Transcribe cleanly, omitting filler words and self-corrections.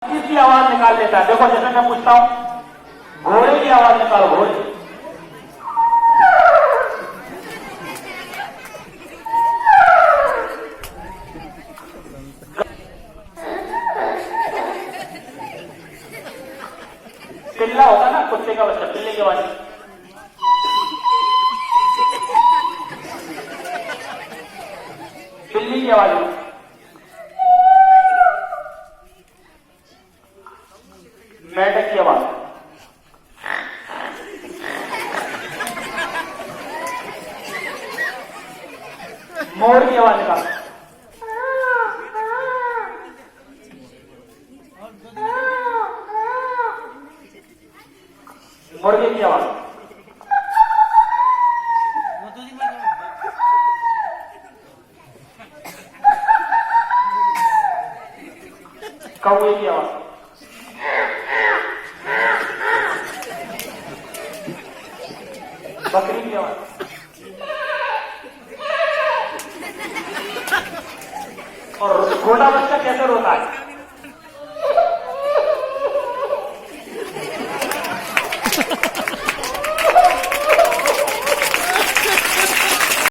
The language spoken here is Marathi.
किसकी आवाज निकाल लेता है? देखो जैसे मैं पूछता हूं घोड़े की आवाज निकालो, घोड़े। पिल्ला होता ना, कुत्ते का बच्चा, पिल्ले की आवाज। बिल्ली की आवाज। मेंढक की आवाज। मोर की आवाज निकाल। मुर्गे की आवाज। कौवे की आवाज। बकरी की आवाज। और छोटा बच्चा कैसे रोता है?